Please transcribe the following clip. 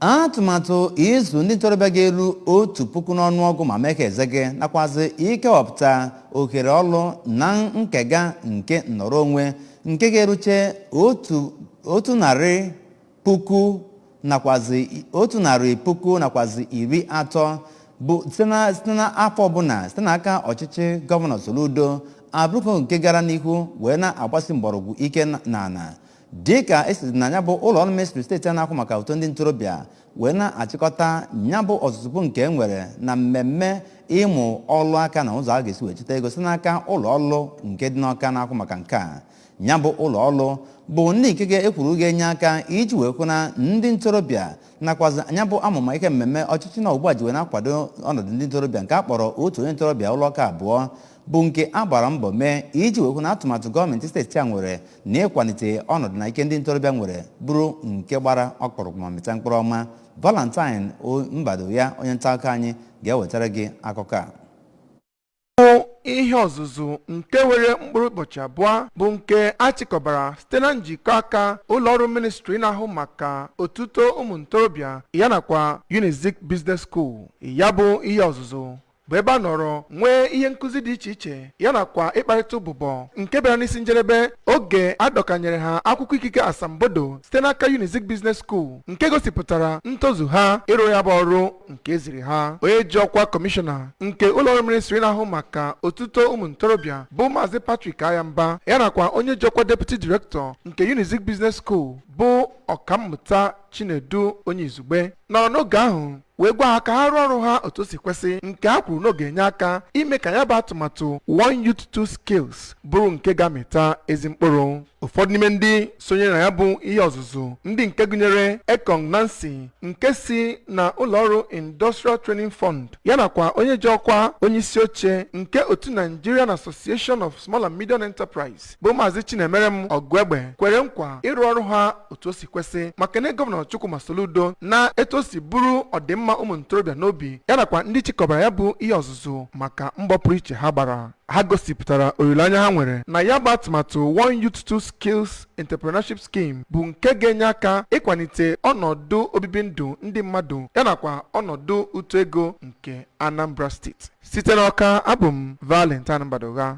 atụmatụ izu ndị ntorobịa ga-eru 1,000 n'ọnụọgụ ma mee ka ezege nakwazi ikewapụta ohere ọrụ na nkega nke nnọrọ onwe nke ga-eruche 100,000 nakwazi 100,000 nakwazi 30 bụ site n'afọ ọbụla site n'aka ọchịchị gọvanọ Soludo abụrụkọ nke gara n'ihu wee na-agbasi mgbọrọgwụ ike n'ala dịka esiri na ya bụ ụlọ ọrụ ministri steeti a na-akwụ maka uto ndị ntorobịa wee na-achịkọta ya bụ ọzụzụ nke e nwere na mmemme ịmụ ọrụ aka na ụzọ a ga-esi wee chịta ego site n'aka ụlọ ọrụ nke dị n'Ọka na-akwụ maka nke a. Ya bụ ụlọ ọrụ bụ ndị nke ga-ekwuru ga-enye aka iji wee kwụ na ndị ntorobịa nakwazi anya bụ amụma ihe mmemme ọchịchị na ugbu a ji wee na-akwado ọnọdụ ndị ntorobịa nke a kpọrọ otu onye ntorobịa ụlọ ọka abụọ bụ nke a gbara mbọ mee iji wee kwụ na atụmatụ gọọmenti steeti a nwere na ịkwalite ọnọdụ na ike ndị ntorobịa nwere bụrụ nke gbara ọkpụrụkpụ ma mịta mkpụrụ ọma. Valentine Mbado ya onye nta akụkọ anyị ga-ewetara gị akụkọ a. Ihe ọzụzụ nke were mkpụrụ ụbọchị abụọ bụ nke achịkọbara site na njikọ aka ụlọ ọrụ ministri na-ahụ maka otuto ụmụ ntorobịa ya nakwa Unizik Business School. Ya bụ ihe ọzụzụ bụ ebe a nọrọ nwee ihe nkụzi dị iche iche ya nakwa ịkparịta ụbụbọ nke bịara n'isi njedebe oge adọkanyere ha akwụkwọ ikike asambodo site n'aka Unizik Business School nke gosipụtara ntozu ha ịrụ ya bụ ọrụ nke eziri ha. Onye ji ọkwa kọmishọna nke ụlọọrụ ministri na-ahụ maka otuto ụmụ ntorobịa bụ Maazị Patrick Ayamba ya nakwa onye ji ọkwa deputy director nke Unizik Business School bụ ọkammụta Chinedu onye izugbe nọrọ n'oge ahụ wee gwa ha ka ha rụọ ọrụ ha otu o si kwesị nke ha kwuru n'oge enye aka ime ka ya bụ atụmatụ One Youth Two Skills bụrụ nke ga-amịta ezi mkpụrụ. Ụfọdụ n'ime ndị sonyere na ya bụ ihe ọzụzụ ndị nke gụnyere Ekong Nancy nke si na ụlọọrụ Industrial Training Fund ya nakwa onye ji ọkwa onye isi oche nke otu Nigerian Association of Small and Medium Enterprise bụ Maazị Chinemerem Ọgụegbe kwere nkwa ịrụ ọrụ ha otu o si kwesị maka na gọvanọ Chukwuma Soludo na etu o si bụrụ ọdịmma ụmụ ntorobịa n'obi ya nakwa ndị chịkọbara ya bụ ihe ọzụzụ maka mbọ pụrụ iche ha gbara. Ha gosipụtara olileanya ha nwere na ya bụ atụmatụ One Youth Two Skills Entrepreneurship Scheme bụ nke ga-enye aka ịkwalite ọnọdụ obibi ndụ ndị mmadụ ya nakwa ọnọdụ uto ego nke Anambra steeti. Site n'Ọka, abụ m Valentine Mbadogha.